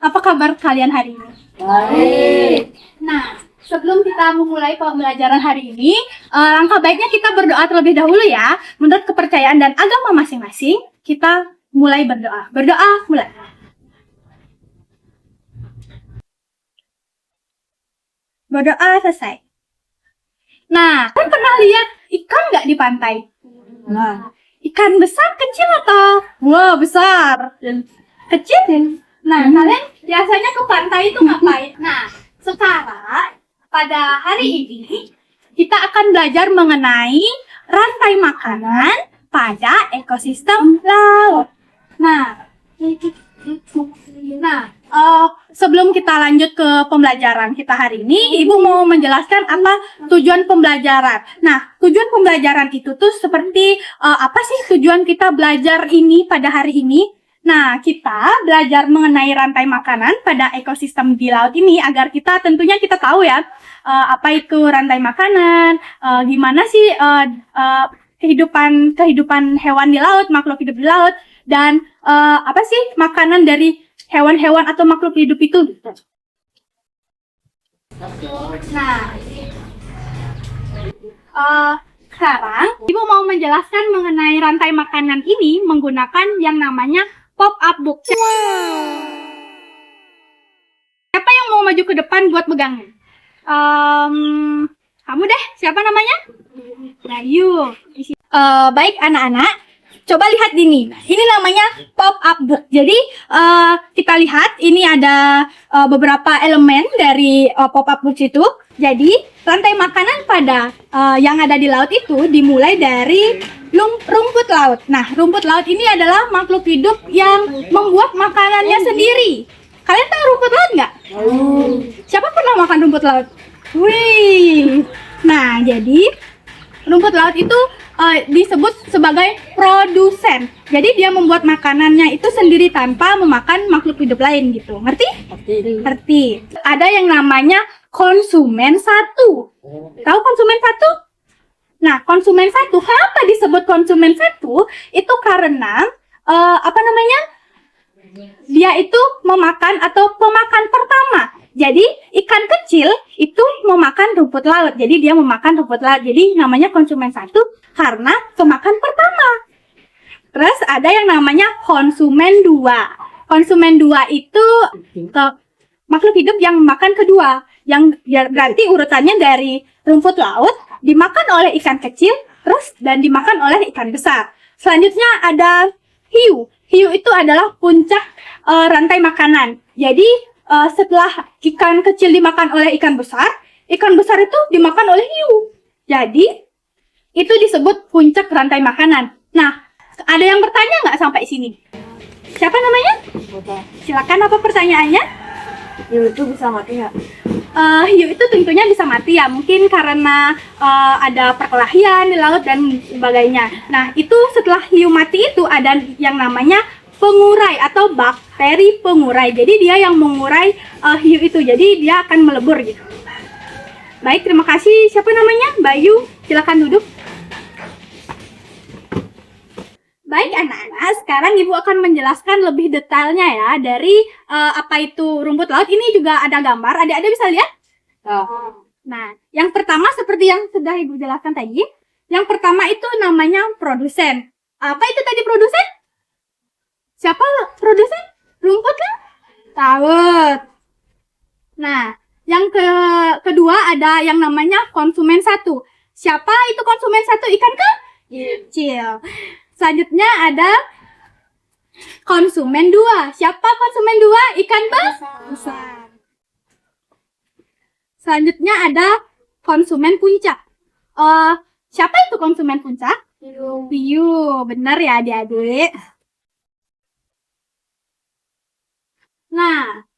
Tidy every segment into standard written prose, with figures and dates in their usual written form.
Apa kabar kalian hari ini? Baik. Nah, sebelum kita memulai pembelajaran hari ini, langkah baiknya kita berdoa terlebih dahulu ya. Menurut kepercayaan dan agama masing-masing, kita mulai berdoa. Berdoa, mulai. Berdoa selesai. Nah, kalian pernah lihat ikan nggak di pantai? Nah, Ikan besar, kecil atau? Wah, besar. Kecil? Nah, kalian biasanya ke pantai itu ngapain? Nah, sekarang pada hari ini kita akan belajar mengenai rantai makanan pada ekosistem laut. Sebelum kita lanjut ke pembelajaran kita hari ini, Ibu mau menjelaskan apa tujuan pembelajaran. Nah, tujuan pembelajaran itu tuh seperti apa sih tujuan kita belajar ini pada hari ini? Nah, kita belajar mengenai rantai makanan pada ekosistem di laut ini agar tentunya kita tahu ya apa itu rantai makanan, gimana sih kehidupan hewan di laut, makhluk hidup di laut, dan apa sih makanan dari hewan-hewan atau makhluk hidup itu. Nah, sekarang Ibu mau menjelaskan mengenai rantai makanan ini menggunakan yang namanya pop-up book. Siapa yang mau maju ke depan buat megangnya? Kamu deh, siapa namanya? Bayu. Baik anak-anak, coba lihat ini. Ini namanya pop-up book. Jadi kita lihat ini ada beberapa elemen dari pop-up book itu. Jadi rantai makanan pada yang ada di laut itu dimulai dari rumput laut. Nah, rumput laut ini adalah makhluk hidup yang membuat makanannya sendiri. Kalian tahu rumput laut nggak? Siapa pernah makan rumput laut? Wih. Nah, jadi rumput laut itu disebut sebagai produsen. Jadi dia membuat makanannya itu sendiri tanpa memakan makhluk hidup lain gitu. Ngerti? Ngerti. Ada yang namanya konsumen satu. Tahu konsumen satu? Nah, konsumen satu, kenapa disebut konsumen satu? Itu karena dia itu memakan atau pemakan pertama. Jadi ikan kecil itu memakan rumput laut. Jadi dia memakan rumput laut. Jadi namanya konsumen satu karena pemakan pertama. Terus ada yang namanya konsumen dua. Konsumen dua itu makhluk hidup yang makan kedua. Yang berarti urutannya dari rumput laut dimakan oleh ikan kecil, terus dan dimakan oleh ikan besar. Selanjutnya ada hiu. Hiu itu adalah puncak rantai makanan. Jadi setelah ikan kecil dimakan oleh ikan besar itu dimakan oleh hiu. Jadi itu disebut puncak rantai makanan. Nah, ada yang bertanya nggak sampai sini? Siapa namanya? Silakan, apa pertanyaannya? hiu itu bisa mati nggak? Hiu itu tentunya bisa mati ya, mungkin karena ada perkelahian di laut dan sebagainya. Nah, itu setelah hiu mati itu ada yang namanya pengurai atau bakteri pengurai. Jadi dia yang mengurai hiu itu, jadi dia akan melebur gitu. Baik, terima kasih. Siapa namanya? Bayu, silakan duduk. Baik anak-anak, sekarang Ibu akan menjelaskan lebih detailnya ya dari apa itu rumput laut. Ini juga ada gambar, adik-adik bisa lihat? Nah, yang pertama seperti yang sudah Ibu jelaskan tadi, yang pertama itu namanya produsen. Apa itu tadi produsen? Siapa produsen? Rumput lah? Laut. Nah, yang kedua ada yang namanya konsumen satu. Siapa itu konsumen satu? Ikan kecil. Selanjutnya ada konsumen dua. Siapa konsumen dua? Ikan besar. Selanjutnya ada konsumen puncak. Siapa itu konsumen puncak? Hiu. Benar ya adik-adik? Nah,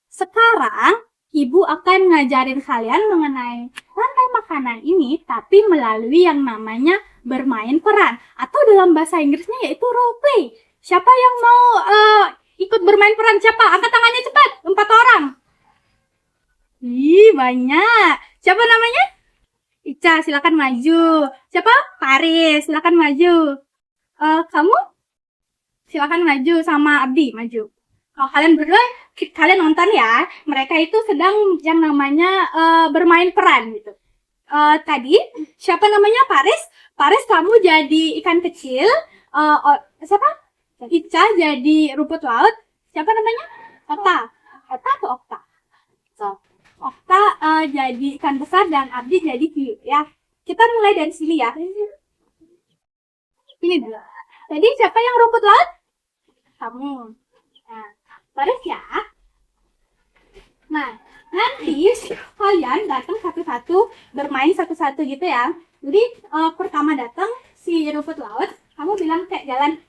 sekarang Ibu akan ngajarin kalian mengenai rantai makanan ini, tapi melalui yang namanya bermain peran. Atau dalam bahasa Inggrisnya yaitu role play. Siapa yang mau ikut bermain peran? Siapa? Angkat tangannya cepat. 4 orang. Ih, banyak. Siapa namanya? Ica, silakan maju. Siapa? Paris, silakan maju. Kamu? Silakan maju sama Abdi, maju. Kalau kalian berdua, kalian nonton ya. Mereka itu sedang yang namanya bermain peran gitu. Tadi siapa namanya Paris? Paris kamu jadi ikan kecil. Siapa? Ica jadi rumput laut. Siapa namanya? Okta. Okta atau Okta? Okta jadi ikan besar dan Abdi jadi hiu ya. Kita mulai dari sini ya. Ini dulu. Jadi siapa yang rumput laut? Kamu. Nah, Paris ya. Nah, nanti kalian datang satu-satu, bermain satu-satu gitu ya. Jadi pertama datang si rumput laut, kamu bilang kayak jalan,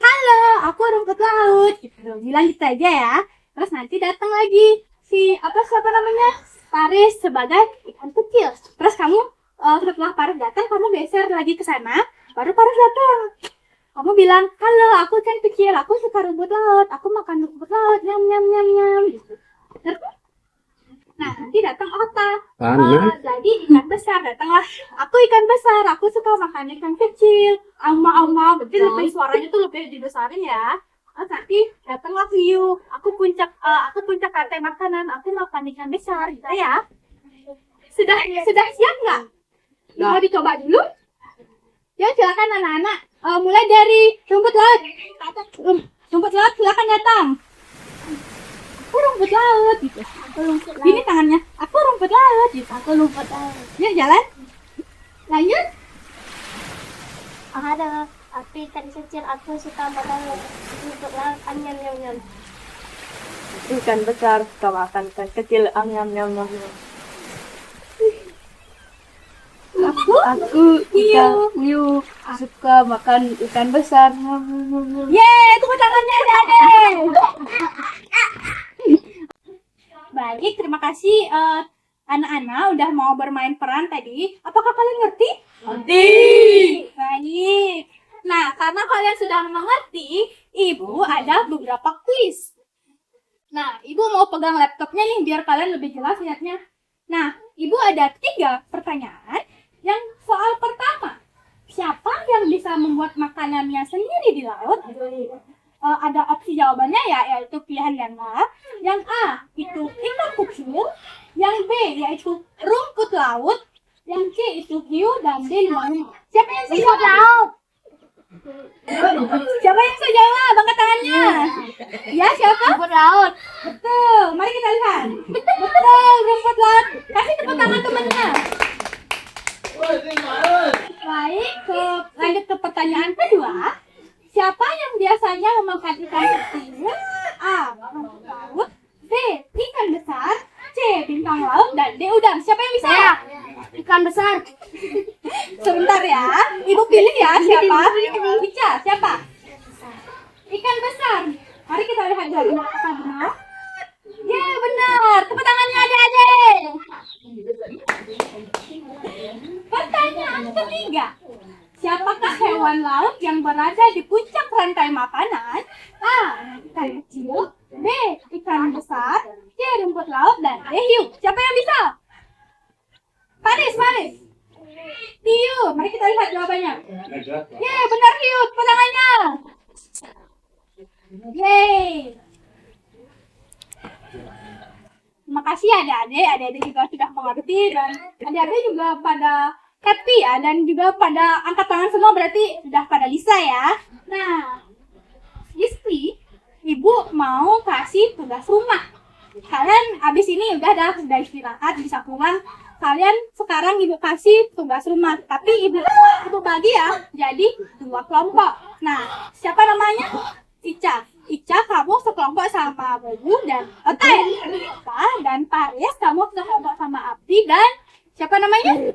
halo, aku rumput laut. Gitu. Bilang gitu aja ya. Terus nanti datang lagi si siapa namanya Paris sebagai ikan kecil. Terus kamu setelah Paris datang, kamu geser lagi ke sana, baru Paris datang. Kamu bilang, halo, aku ikan kecil, aku suka rumput laut, aku makan rumput laut, nyam nyam nyam nyam. Gitu. Terus, nah, nanti datang Okta. Jadi ikan besar datanglah. Aku ikan besar, aku suka makan ikan kecil. Auma, berarti lebih suaranya tuh lebih dibesarin ya. Terus nanti datanglah hiu. Aku puncak rantai makanan. Aku makan ikan besar, gitu ya. Sudah siap nggak? Mau dicoba dulu? Ya silakan anak-anak. Mulai dari rumput laut. Rumput laut silakan datang. Aku rumput laut gitu. Ini tangannya. Aku rumput laut gitu. Aku rumput laut. Ya jalan. Lanjut. Ada api ikan kecil, aku suka makan rumput laut, nyam nyam nyam. Ikan besar suka makan ikan kecil, nyam nyam nyam. Aku ikan hiu suka makan ikan besar. Yeay, tepuk tangannya adik-adik. Baik, terima kasih anak-anak udah mau bermain peran tadi. Apakah kalian ngerti? Ngerti. Baik. Nah, karena kalian sudah mengerti, Ibu ada beberapa kuis. Nah, Ibu mau pegang laptopnya nih biar kalian lebih jelas lihatnya. Nah, Ibu ada 3 pertanyaan. Yang soal pertama, siapa yang bisa membuat makanannya sendiri di laut? Ada opsi jawabannya ya, yaitu pilihan yang A. Yang A itu ikan kecil, yang B yaitu rumput laut, yang C itu hiu, dan D limau. Siapa yang bisa jawab? Siapa yang bisa jawab? Angkat tangannya. Ya, siapa? Rumput laut. Betul. Mari kita lihat. Betul, rumput laut. Kasih tepuk tangan temannya. Baik, lanjut ke pertanyaan kedua. Siapa yang biasanya memakan ikan kecil? A. Rumput laut, B. Ikan besar, C. Bintang laut, dan D. Udang. Siapa yang bisa? Saya. Ikan besar. Sebentar ya. Ibu pilih ya siapa? Ica, siapa? Ikan besar. Mari kita lihat dulu. Apakah benar? Ya, benar. Tepuk tangannya adik-adik. Pertanyaan ketiga. Siapakah hewan laut yang berada di puncak rantai makanan? A. Ikan kecil, B. Ikan besar, C. Rumput laut, dan D. Hiu. Siapa yang bisa? Paris. Hiu. Mari kita lihat jawabannya. Ya, benar hiu. Tepuk tangannya. Yeay. Terima kasih adik-adik. Adik-adik juga sudah mengerti dan adik-adik juga pada happy ya, dan juga pada angkat tangan semua, berarti sudah pada bisa ya. Nah, Istri, Ibu mau kasih tugas rumah. Kalian abis ini sudah istirahat, bisa pulang. Kalian sekarang Ibu kasih tugas rumah, tapi Ibu bagi ya jadi 2 kelompok. Nah, siapa namanya? Ica, kamu sekelompok sama Bayu dan dan Paris, kamu sekelompok sama Abdi dan siapa namanya?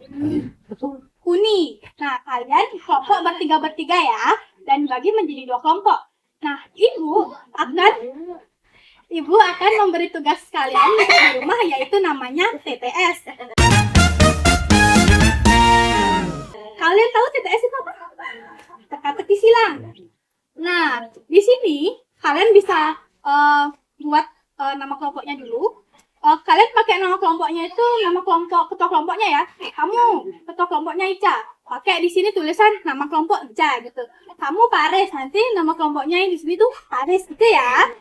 Kuni. Nah, kalian kelompok bertiga ya, dan bagi menjadi 2 kelompok. Nah, Ibu akan memberi tugas kalian di rumah, yaitu namanya TTS. Kalian tahu TTS itu apa? Teka-teki silang. Nah, di sini kalian bisa buat nama kelompoknya dulu. Kalian pakai nama kelompoknya itu nama kelompok ketua kelompoknya ya. Kamu ketua kelompoknya Ica. Pakai di sini tulisan nama kelompok Ica gitu. Kamu Paris, nanti nama kelompoknya di sini tuh Paris gitu ya.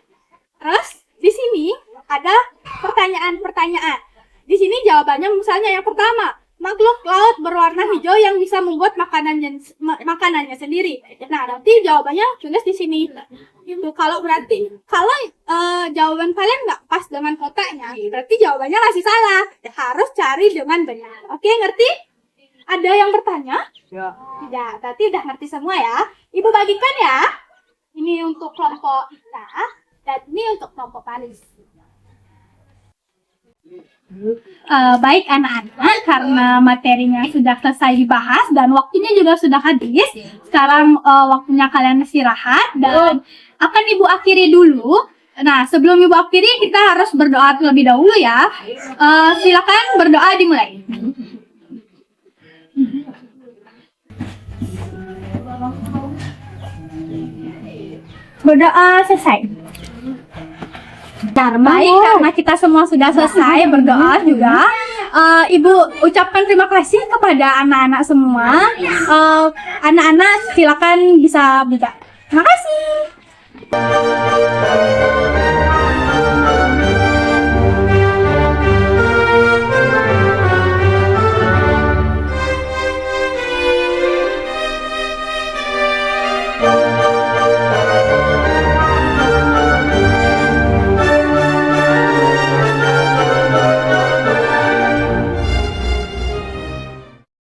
Terus di sini ada pertanyaan-pertanyaan. Di sini jawabannya misalnya yang pertama, makhluk laut berwarna hijau yang bisa membuat makanannya sendiri. Nah, nanti jawabannya tulis di sini. Itu kalau jawaban kalian nggak pas dengan kotaknya, berarti jawabannya masih salah. Harus cari dengan benar. Oke, ngerti? Ada yang bertanya? Ya. Tidak, berarti udah ngerti semua ya. Ibu bagikan ya. Ini untuk kelompok kita dan ini untuk kelompok Paris. Baik anak-anak, karena materinya sudah selesai dibahas dan waktunya juga sudah habis. Sekarang waktunya kalian istirahat dan akan Ibu akhiri dulu. Nah, sebelum Ibu akhiri kita harus berdoa terlebih dahulu ya. Silakan berdoa dimulai. Berdoa selesai. Baik, karena kita semua sudah selesai berdoa juga, Ibu ucapkan terima kasih kepada anak-anak semua. Anak-anak silakan bisa buka. Terima kasih.